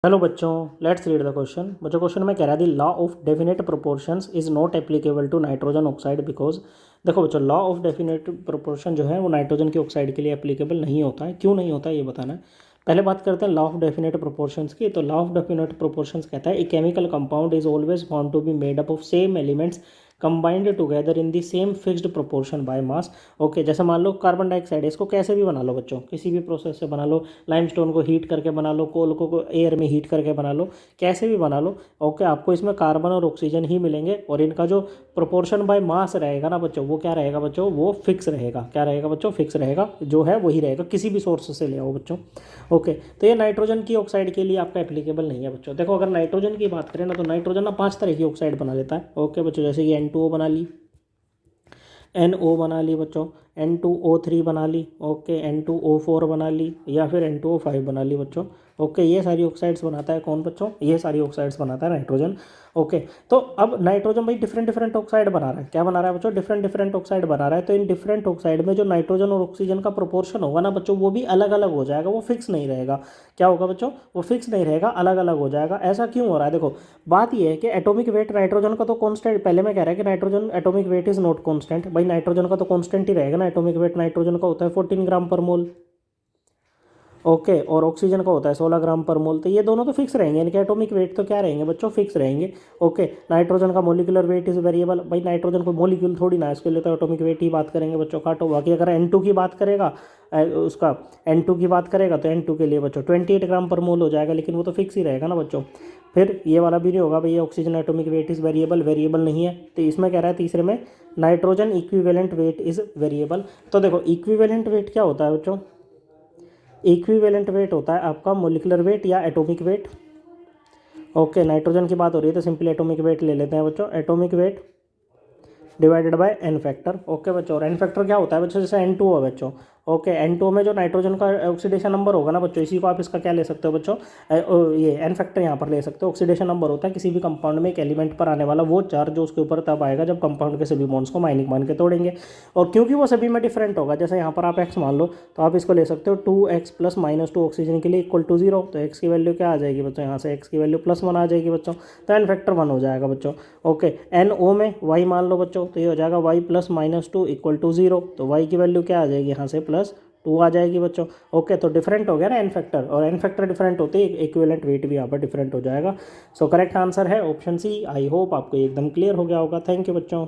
Hello बच्चों, let's read the question. बच्चों question में कह रहा है the law of definite proportions is not applicable to nitrogen oxide because. देखो बच्चों, लॉ ऑफ डेफिनेट प्रोपोर्शन जो है वो नाइट्रोजन की ऑक्साइड के लिए एप्लीकेबल नहीं होता है। क्यों नहीं होता है ये बताना है। पहले बात करते हैं लॉ ऑफ डेफिनेट प्रोपोर्शंस की। तो लॉ ऑफ डेफिनेट प्रोपोर्शंस कहता है a chemical compound is always found to be made up of same elements combined together in the same fixed proportion by mass. Okay, जैसे मान low carbon dioxide है, इसको कैसे भी बना लो बच्चों, किसी भी प्रोसेस से बना लो, लाइमस्टोन को हीट करके बना लो, कोल को एयर में हीट करके बना लो, कैसे भी बना लो। ओके, आपको इसमें कार्बन और ऑक्सीजन ही मिलेंगे और इनका जो प्रोपोर्शन बाय मास रहेगा ना बच्चों, वो क्या रहेगा बच्चों, वो फिक्स रहेगा। क्या रहेगा बच्चों, फिक्स रहेगा, जो है वही रहेगा, किसी भी सोर्स से ले आओ बच्चों। ओके, तो ये नाइट्रोजन की ऑक्साइड के लिए आपका एप्लीकेबल नहीं है बच्चों। देखो, अगर नाइट्रोजन की बात करें ना, तो नाइट्रोजन ना 5 तरह की ऑक्साइड बना लेता है। ओके बच्चों, जैसे कि N2O बना ली, NO बना ली बच्चों, N2O3 बना ली, ओके, N2O4 बना ली, या फिर N2O5 बना ली बच्चों। ओके, ये सारी ऑक्साइड्स बनाता है कौन बच्चों, ये सारी ऑक्साइड्स बनाता है नाइट्रोजन। ओके, तो अब नाइट्रोजन भाई डिफरेंट डिफरेंट ऑक्साइड बना रहा है। क्या बना रहा है बच्चों, डिफरेंट डिफरेंट ऑक्साइड बना रहा है। तो इन डिफरेंट ऑक्साइड में जो नाइट्रोजन और ऑक्सीजन का प्रोपोर्शन होगा ना बच्चों, वो भी अलग अलग हो जाएगा, वो फिक्स नहीं रहेगा। क्या होगा बच्चों, वो फिक्स नहीं रहेगा, अलग अलग हो जाएगा। ऐसा क्यों हो रहा है, देखो बात ये है कि एटॉमिक वेट नाइट्रोजन का तो कांस्टेंट, पहले मैं कह रहा है कि nitrogen atomic weight is not constant. भाई नाइट्रोजन का तो कांस्टेंट ही रहेगा ना, एटॉमिक वेट नाइट्रोजन का होता है 14 ग्राम पर मोल। ओके, और ऑक्सीजन का होता है 16 ग्राम पर मोल। तो ये दोनों तो फिक्स रहेंगे, इनके एटॉमिक वेट तो क्या रहेंगे बच्चों, फिक्स रहेंगे। ओके, नाइट्रोजन का मोलिकुलर वेट इज वेरिएबल। भाई नाइट्रोजन को मोलिक्यूल थोड़ी ना है, इसके लिए तो एटॉमिक वेट ही बात करेंगे बच्चों, काटो। बाकी अगर N2 की बात करेगा, उसका N2 की बात करेगा तो N2 के लिए बच्चों 28 ग्राम पर मोल हो जाएगा, लेकिन वो तो फिक्स ही रहेगा ना बच्चों। फिर ये वाला भी नहीं होगा भाई, oxygen atomic weight is variable, variable नहीं है। तो इसमें कह रहा है तीसरे में nitrogen equivalent weight is variable. तो देखो इक्विवेलेंट वेट क्या होता है बच्चों, इक्विवेलेंट वेट होता है आपका मोलिकुलर वेट या एटॉमिक वेट। ओके, नाइट्रोजन की बात हो रही है तो सिंपली एटॉमिक वेट ले लेते हैं बच्चों, atomic weight divided by n factor. Okay बच्चों, और एन फैक्टर क्या होता है बच्चों, जैसे N2 है बच्चों। ओके, N2 में जो नाइट्रोजन का ऑक्सीडेशन नंबर होगा ना बच्चों, इसी को आप इसका क्या ले सकते हो बच्चों, ये एन फैक्टर यहाँ पर ले सकते हो। ऑक्सीडेशन नंबर होता है किसी भी कंपाउंड में एक एलिमेंट पर आने वाला वो चार्ज जो उसके ऊपर तब आएगा जब कंपाउंड के सभी बॉन्ड्स को माइनिंग मान के तोड़ेंगे। और क्योंकि वो सभी में डिफरेंट होगा, जैसे यहाँ पर आप x मान लो, तो आप इसको ले सकते हो 2x + -2 ऑक्सीजन के लिए इक्वल टू 0। तो x की वैल्यू क्या आ जाएगी बच्चों, यहाँ से x की वैल्यू +1 आ जाएगी बच्चों। तो एन फैक्टर 1 हो जाएगा बच्चों। ओके, NO में y मान लो बच्चों, तो ये हो जाएगा y + -2 इक्वल टू 0। तो y की वैल्यू क्या आ जाएगी, यहाँ से +2 आ जाएगी बच्चों। ओके, तो डिफरेंट हो गया ना एन फैक्टर, और एन फैक्टर डिफरेंट होते ही इक्विवेलेंट वेट भी यहाँ पर डिफरेंट हो जाएगा। सो करेक्ट आंसर है ऑप्शन सी। आई होप आपको एकदम क्लियर हो गया होगा। थैंक यू बच्चों।